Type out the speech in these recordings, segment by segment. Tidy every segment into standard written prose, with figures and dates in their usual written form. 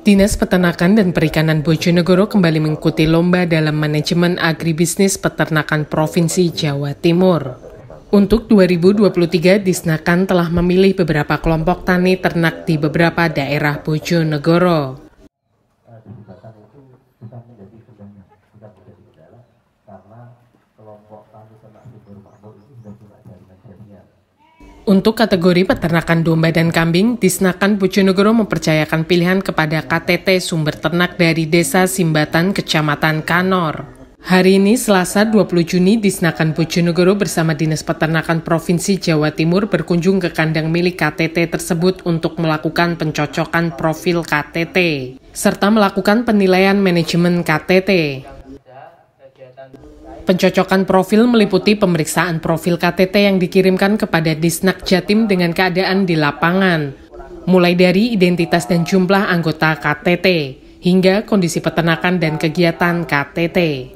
Dinas Peternakan dan Perikanan Bojonegoro kembali mengikuti lomba dalam manajemen agribisnis peternakan Provinsi Jawa Timur. Untuk 2023, Disnakan telah memilih beberapa kelompok tani ternak di beberapa daerah Bojonegoro. Untuk kategori peternakan domba dan kambing, Disnakan Bojonegoro mempercayakan pilihan kepada KTT Sumber Ternak dari Desa Simbatan, Kecamatan Kanor. Hari ini, Selasa 20 Juni, Disnakan Bojonegoro bersama Dinas Peternakan Provinsi Jawa Timur berkunjung ke kandang milik KTT tersebut untuk melakukan pencocokan profil KTT, serta melakukan penilaian manajemen KTT. Pencocokan profil meliputi pemeriksaan profil KTT yang dikirimkan kepada Disnak Jatim dengan keadaan di lapangan, mulai dari identitas dan jumlah anggota KTT, hingga kondisi peternakan dan kegiatan KTT.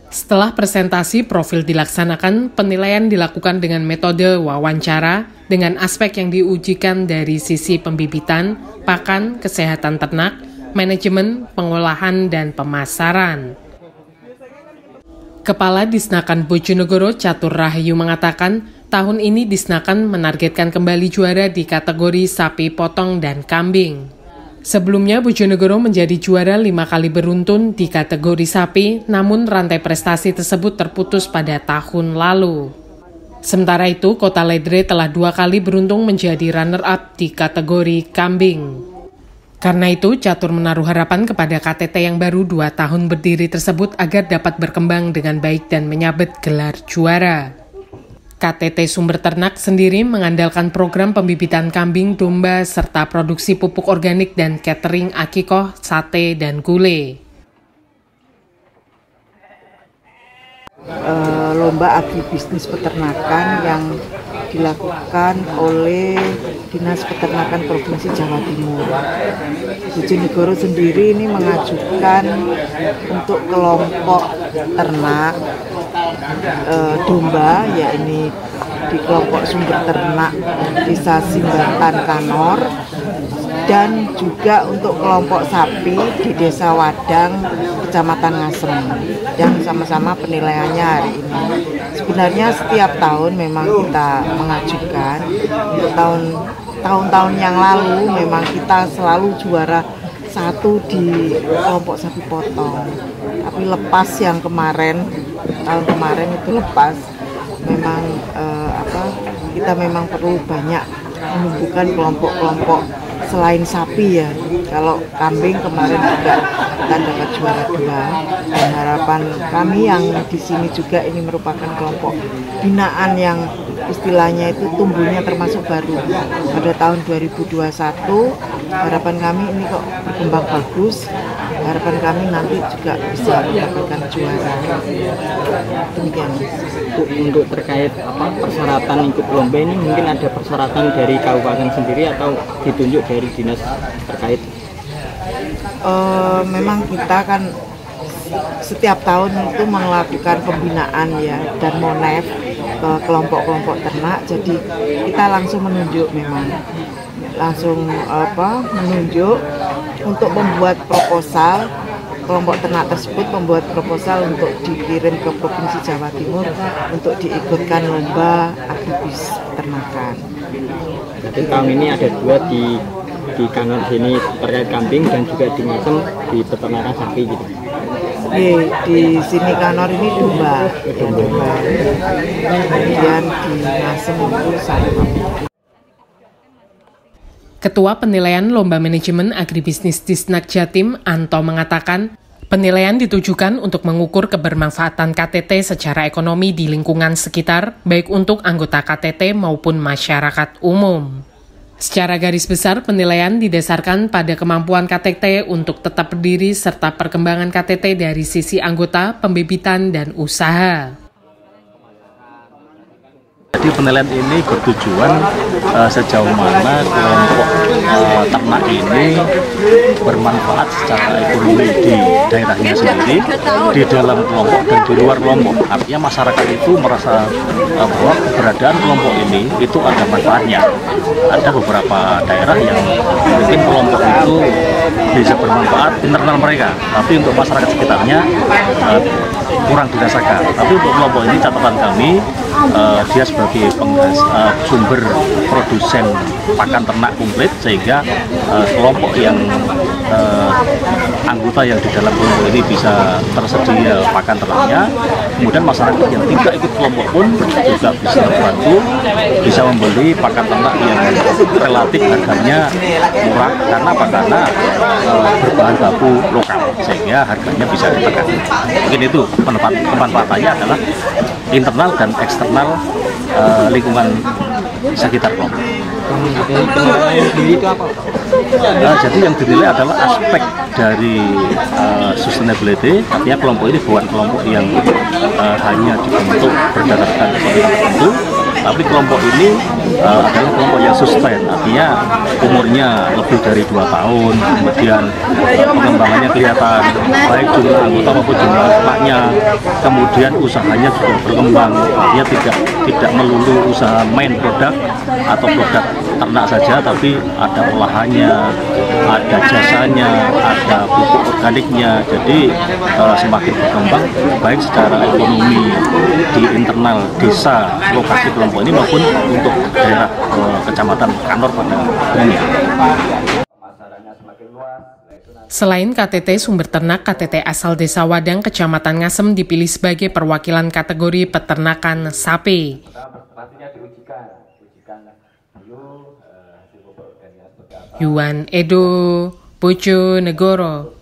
Setelah presentasi profil dilaksanakan, penilaian dilakukan dengan metode wawancara dengan aspek yang diujikan dari sisi pembibitan, pakan, kesehatan ternak, manajemen, pengolahan, dan pemasaran. Kepala Disnakan Bojonegoro Catur Rahayu mengatakan, tahun ini Disnakan menargetkan kembali juara di kategori sapi potong dan kambing. Sebelumnya Bojonegoro menjadi juara 5 kali beruntun di kategori sapi, namun rantai prestasi tersebut terputus pada tahun lalu. Sementara itu, Kota Ledre telah 2 kali beruntung menjadi runner-up di kategori kambing. Karena itu, Catur menaruh harapan kepada KTT yang baru 2 tahun berdiri tersebut agar dapat berkembang dengan baik dan menyabet gelar juara. KTT Sumber Ternak sendiri mengandalkan program pembibitan kambing, domba, serta produksi pupuk organik dan catering akikoh, sate, dan gulai. Lomba agribisnis peternakan yang dilakukan oleh Dinas Peternakan Provinsi Jawa Timur. Bojonegoro sendiri ini mengajukan untuk kelompok ternak domba, yakni di kelompok Sumber Ternak Desa Simbatan Kanor, dan juga untuk kelompok sapi di Desa Wadang, Kecamatan Ngasem, dan sama-sama penilaiannya hari ini. Sebenarnya setiap tahun memang kita mengajukan, tahun-tahun yang lalu memang kita selalu juara 1 di kelompok sapi potong. Tapi lepas yang kemarin, tahun kemarin itu lepas, memang kita memang perlu banyak menumbuhkan kelompok-kelompok selain sapi ya. Kalau kambing kemarin juga kita dapat juara 2, dan harapan kami yang di sini juga ini merupakan kelompok binaan yang istilahnya itu tumbuhnya termasuk baru pada tahun 2021. Harapan kami ini kok berkembang bagus, harapan kami nanti juga bisa mendapatkan juara. Demikian. Untuk terkait persyaratan ikut lomba ini, mungkin ada persyaratan dari kabupaten sendiri atau ditunjuk dari dinas terkait? Memang kita kan setiap tahun itu melakukan pembinaan ya, dan monef ke kelompok-kelompok ternak. Jadi kita langsung menunjuk, memang langsung menunjuk untuk membuat proposal. Kelompok ternak tersebut membuat proposal untuk dikirim ke Provinsi Jawa Timur untuk diikutkan lomba agribis peternakan. Jadi tahun ini ada 2 di Kanor sini terkait kambing, dan juga di Ngasem di peternakan sapi gitu. Di sini Kanor ini domba. Kemudian di Ngasem itu sapi. Ketua Penilaian Lomba Manajemen Agribisnis Disnak Jatim, Anto, mengatakan penilaian ditujukan untuk mengukur kebermanfaatan KTT secara ekonomi di lingkungan sekitar, baik untuk anggota KTT maupun masyarakat umum. Secara garis besar, penilaian didasarkan pada kemampuan KTT untuk tetap berdiri serta perkembangan KTT dari sisi anggota, pembibitan, dan usaha. Jadi penilaian ini bertujuan sejauh mana kelompok ternak ini bermanfaat secara ekonomi di daerahnya sendiri, di dalam kelompok dan di luar kelompok. Artinya masyarakat itu merasa bahwa keberadaan kelompok ini itu ada manfaatnya. Ada beberapa daerah yang mungkin kelompok itu bisa bermanfaat internal mereka, tapi untuk masyarakat sekitarnya kurang dirasakan. Tapi untuk kelompok ini catatan kami, dia sebagai sumber produsen pakan ternak komplit, sehingga kelompok yang anggota yang di dalam kelompok ini bisa tersedia pakan ternaknya, kemudian masyarakat yang tidak ikut kelompok pun juga bisa membantu, bisa membeli pakan ternak yang relatif harganya murah. Karena apa? Karena berbahan baku lokal, sehingga harganya bisa ditekan. Mungkin itu pemanfaatannya adalah internal dan eksternal lingkungan sekitar kelompok. Itu apa? Jadi yang dinilai adalah aspek dari sustainability. Artinya kelompok ini bukan kelompok yang hanya dibentuk berdasarkan tertentu, tapi kelompok ini adalah kelompok yang sustain. Artinya umurnya lebih dari 2 tahun, kemudian pengembangannya kelihatan, baik jumlah anggota maupun jumlah ternaknya, kemudian usahanya juga berkembang. Artinya tidak melulu usaha main produk atau produk ternak saja, tapi ada olahannya, ada jasanya, ada pupuk organiknya. Jadi semakin berkembang baik secara ekonomi di internal desa lokasi kelompok ini maupun untuk daerah kecamatan kantor pada umumnya. Selain KTT Sumber Ternak, KTT asal Desa Wadang, Kecamatan Ngasem dipilih sebagai perwakilan kategori peternakan sapi. Yuan Edo, Bojonegoro.